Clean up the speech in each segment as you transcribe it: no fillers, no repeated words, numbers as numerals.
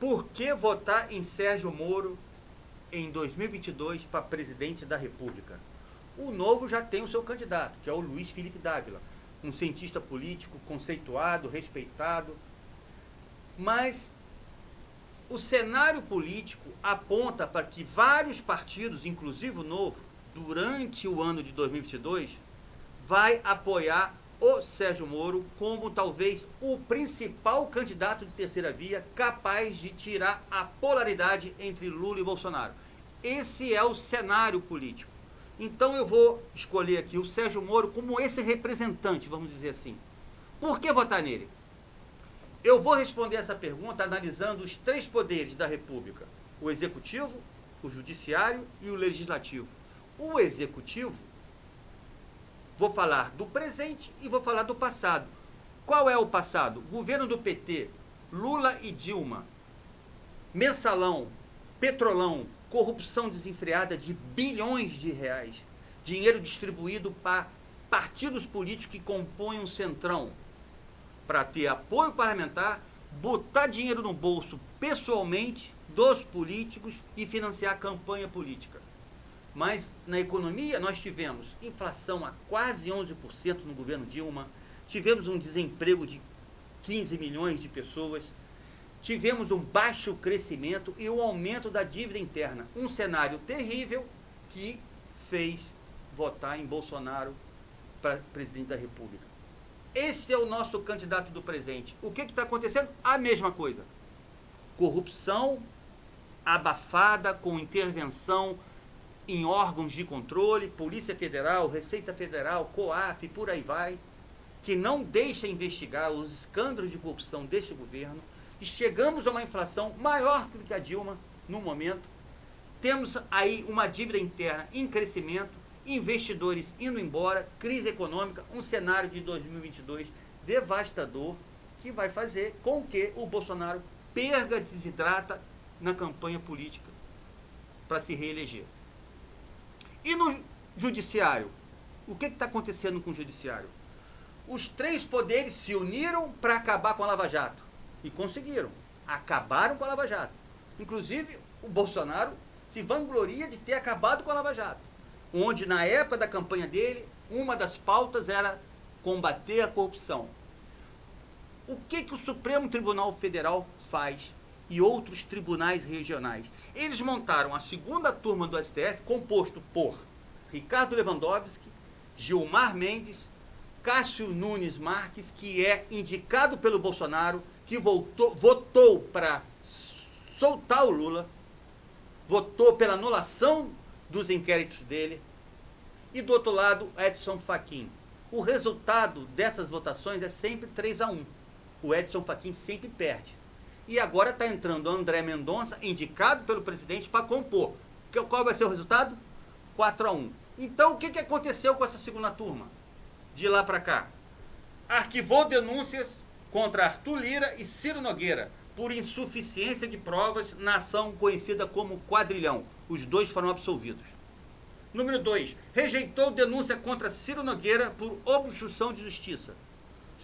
Por que votar em Sérgio Moro em 2022 para presidente da República? O Novo já tem o seu candidato, que é o Luiz Felipe Dávila, um cientista político conceituado, respeitado, mas o cenário político aponta para que vários partidos, inclusive o Novo, durante o ano de 2022, vai apoiar o Sérgio Moro como talvez o principal candidato de terceira via capaz de tirar a polaridade entre Lula e Bolsonaro. Esse é o cenário político. Então eu vou escolher aqui o Sérgio Moro como esse representante, vamos dizer assim. Por que votar nele? Eu vou responder essa pergunta analisando os três poderes da República: o Executivo, o Judiciário e o Legislativo. O Executivo, vou falar do presente e vou falar do passado. Qual é o passado? Governo do PT, Lula e Dilma, mensalão, petrolão, corrupção desenfreada de bilhões de reais, dinheiro distribuído para partidos políticos que compõem um centrão, para ter apoio parlamentar, botar dinheiro no bolso pessoalmente dos políticos e financiar a campanha política. Mas na economia nós tivemos inflação a quase 11% no governo Dilma, tivemos um desemprego de 15 milhões de pessoas, tivemos um baixo crescimento e um aumento da dívida interna. Um cenário terrível que fez votar em Bolsonaro para presidente da República. Esse é o nosso candidato do presente. O que está acontecendo? A mesma coisa. Corrupção abafada com intervenção em órgãos de controle, Polícia Federal, Receita Federal, COAF, por aí vai, que não deixa investigar os escândalos de corrupção deste governo. E chegamos a uma inflação maior do que a Dilma no momento. Temos aí uma dívida interna em crescimento, investidores indo embora, crise econômica, um cenário de 2022 devastador que vai fazer com que o Bolsonaro perca, desidrata na campanha política para se reeleger. E no Judiciário? O que está acontecendo com o Judiciário? Os três poderes se uniram para acabar com a Lava Jato. E conseguiram. Acabaram com a Lava Jato. Inclusive, o Bolsonaro se vangloria de ter acabado com a Lava Jato. Onde, na época da campanha dele, uma das pautas era combater a corrupção. O que o Supremo Tribunal Federal faz e outros tribunais regionais? Eles montaram a segunda turma do STF, composto por Ricardo Lewandowski, Gilmar Mendes, Cássio Nunes Marques, que é indicado pelo Bolsonaro, que votou para soltar o Lula, votou pela anulação dos inquéritos dele, e do outro lado, Edson Fachin. O resultado dessas votações é sempre 3-1. O Edson Fachin sempre perde. E agora está entrando André Mendonça, indicado pelo presidente, para compor. Qual vai ser o resultado? 4-1. Então, o que aconteceu com essa segunda turma? De lá para cá. Arquivou denúncias contra Arthur Lira e Ciro Nogueira por insuficiência de provas na ação conhecida como Quadrilhão. Os dois foram absolvidos. Número 2. Rejeitou denúncia contra Ciro Nogueira por obstrução de justiça.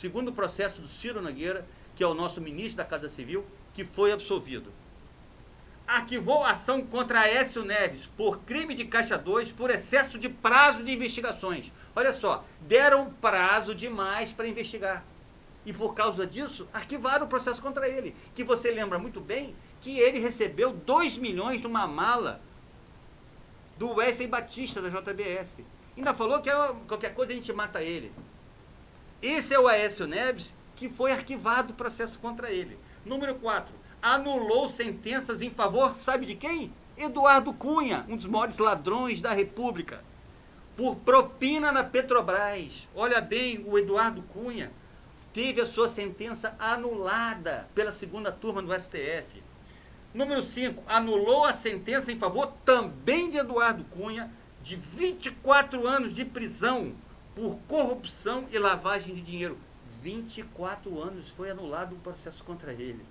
Segundo processo do Ciro Nogueira, que é o nosso ministro da Casa Civil, que foi absolvido. Arquivou ação contra Aécio Neves por crime de Caixa 2 por excesso de prazo de investigações. Olha só, deram prazo demais para investigar. E por causa disso, arquivaram o processo contra ele. Que você lembra muito bem que ele recebeu 2 milhões numa mala do Wesley Batista, da JBS. Ainda falou que qualquer coisa a gente mata ele. Esse é o Aécio Neves, que foi arquivado o processo contra ele. Número 4. Anulou sentenças em favor, sabe de quem? Eduardo Cunha, um dos maiores ladrões da República. Por propina na Petrobras. Olha bem, o Eduardo Cunha teve a sua sentença anulada pela segunda turma do STF. Número 5, anulou a sentença em favor também de Eduardo Cunha, de 24 anos de prisão por corrupção e lavagem de dinheiro. 24 anos foi anulado o processo contra ele.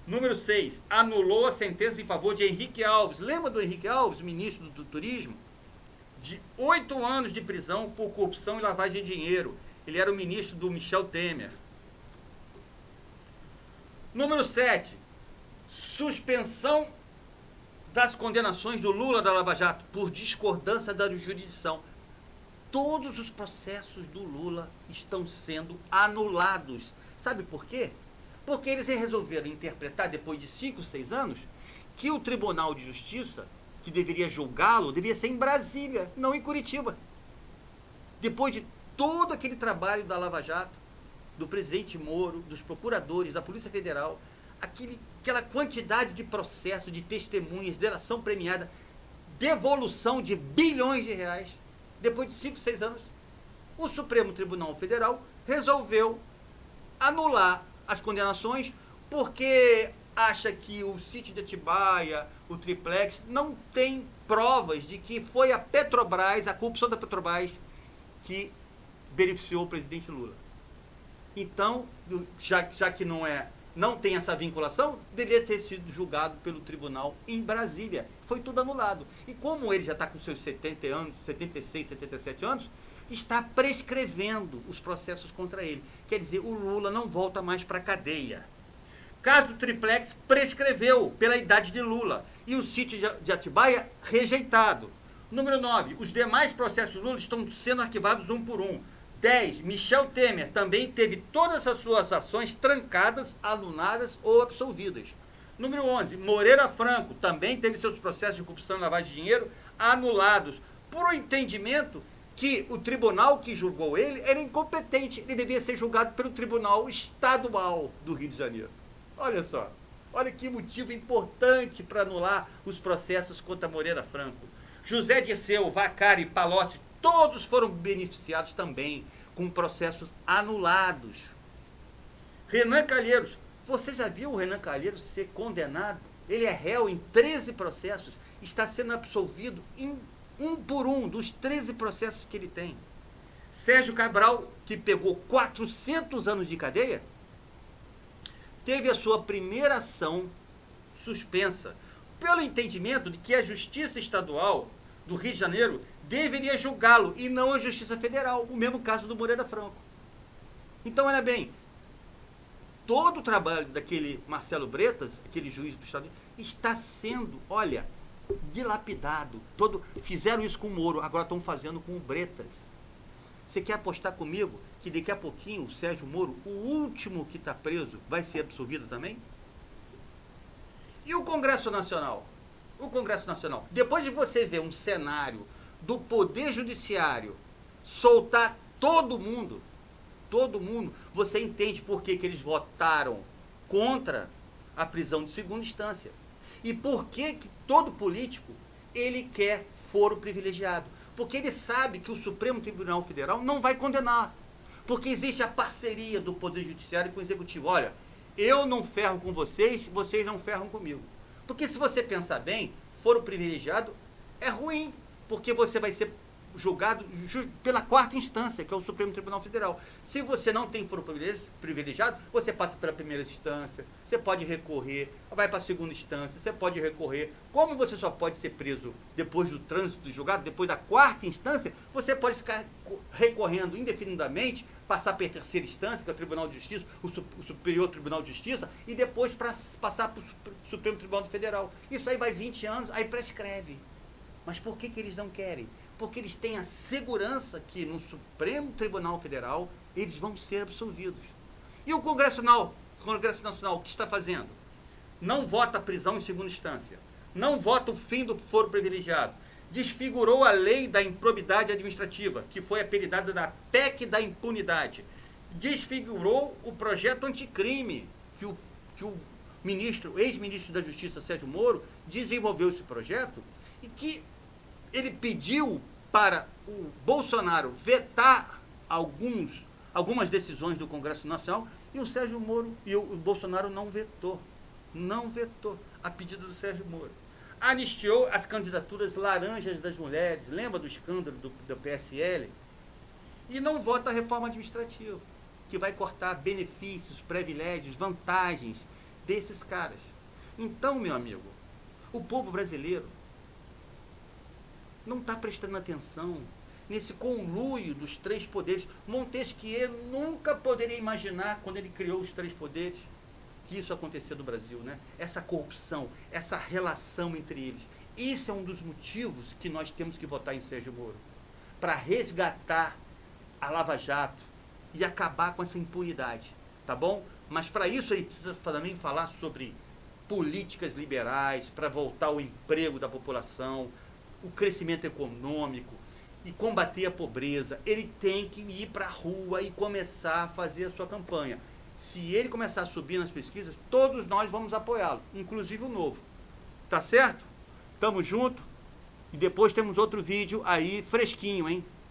Número 6, anulou a sentença em favor de Henrique Alves. Lembra do Henrique Alves, ministro do Turismo? De 8 anos de prisão por corrupção e lavagem de dinheiro. Ele era o ministro do Michel Temer. Número 7, Suspensão das condenações do Lula da Lava Jato por discordância da jurisdição. Todos os processos do Lula estão sendo anulados. Sabe por quê? Porque eles resolveram interpretar, depois de 5, 6 anos, que o Tribunal de Justiça, que deveria julgá-lo, deveria ser em Brasília, não em Curitiba. Depois de todo aquele trabalho da Lava Jato, do presidente Moro, dos procuradores, da Polícia Federal, aquela quantidade de processos, de testemunhas, delação premiada, devolução de bilhões de reais, depois de 5, 6 anos, o Supremo Tribunal Federal resolveu anular as condenações porque acha que o sítio de Atibaia, o triplex, não tem provas de que foi a Petrobras, a corrupção da Petrobras, que beneficiou o presidente Lula. Então, já que não tem essa vinculação, deveria ter sido julgado pelo tribunal em Brasília. Foi tudo anulado. E como ele já está com seus 70 anos, 76, 77 anos, está prescrevendo os processos contra ele. Quer dizer, o Lula não volta mais para a cadeia. Caso do triplex prescreveu pela idade de Lula. E o sítio de Atibaia rejeitado. Número 9. Os demais processos do Lula estão sendo arquivados um por um. 10. Michel Temer também teve todas as suas ações trancadas, alunadas ou absolvidas. Número 11. Moreira Franco também teve seus processos de corrupção e lavagem de dinheiro anulados por entendimento que o tribunal que julgou ele era incompetente. Ele devia ser julgado pelo Tribunal Estadual do Rio de Janeiro. Olha só. Olha que motivo importante para anular os processos contra Moreira Franco. José Dirceu, Vacari e Palocci, todos foram beneficiados também com processos anulados. Renan Calheiros, você já viu o Renan Calheiros ser condenado? Ele é réu em 13 processos, está sendo absolvido em um por um dos 13 processos que ele tem. Sérgio Cabral, que pegou 400 anos de cadeia, teve a sua primeira ação suspensa, pelo entendimento de que a Justiça Estadual do Rio de Janeiro deveria julgá-lo e não a Justiça Federal, o mesmo caso do Moreira Franco. Então, olha bem, todo o trabalho daquele Marcelo Bretas, aquele juiz do Estado, está sendo, olha, dilapidado. Fizeram isso com o Moro, agora estão fazendo com o Bretas. Você quer apostar comigo que daqui a pouquinho o Sérgio Moro, o último que está preso, vai ser absolvido também? E o Congresso Nacional? O Congresso Nacional, depois de você ver um cenário do Poder Judiciário soltar todo mundo, você entende por que eles votaram contra a prisão de segunda instância. E por que todo político, ele quer foro privilegiado. Porque ele sabe que o Supremo Tribunal Federal não vai condenar. Porque existe a parceria do Poder Judiciário com o Executivo. Olha, eu não ferro com vocês, vocês não ferram comigo. Porque se você pensar bem, foro privilegiado é ruim, porque você vai ser julgado pela quarta instância, que é o Supremo Tribunal Federal. Se você não tem foro privilegiado, você passa pela primeira instância, você pode recorrer, vai para a segunda instância, você pode recorrer. Como você só pode ser preso depois do trânsito do julgado, depois da quarta instância, você pode ficar recorrendo indefinidamente, passar para a terceira instância, que é o Tribunal de Justiça, o Superior Tribunal de Justiça, e depois para passar para o Supremo Tribunal Federal. Isso aí vai 20 anos, aí prescreve. Mas por que eles não querem? Porque eles têm a segurança que no Supremo Tribunal Federal eles vão ser absolvidos. E o Congresso Nacional, o que está fazendo? Não vota a prisão em segunda instância. Não vota o fim do foro privilegiado. Desfigurou a lei da improbidade administrativa, que foi apelidada da PEC da impunidade. Desfigurou o projeto anticrime, que o ex-ministro da Justiça, Sérgio Moro, desenvolveu esse projeto e que ele pediu para o Bolsonaro vetar algumas decisões do Congresso Nacional e o Sérgio Moro e o Bolsonaro não vetou a pedido do Sérgio Moro. Anistiou as candidaturas laranjas das mulheres, lembra do escândalo do PSL? E não vota a reforma administrativa, que vai cortar benefícios, privilégios, vantagens desses caras. Então, meu amigo, o povo brasileiro não está prestando atenção nesse conluio dos três poderes. Montesquieu nunca poderia imaginar, quando ele criou os três poderes, que isso acontecia no Brasil, né? Essa corrupção, essa relação entre eles. Isso é um dos motivos que nós temos que votar em Sérgio Moro, para resgatar a Lava Jato e acabar com essa impunidade, tá bom? Mas para isso ele precisa também falar sobre políticas liberais, para voltar o emprego da população, o crescimento econômico e combater a pobreza. Ele tem que ir para a rua e começar a fazer a sua campanha. Se ele começar a subir nas pesquisas, todos nós vamos apoiá-lo, inclusive o Novo. Tá certo? Tamo junto. E depois temos outro vídeo aí fresquinho, hein?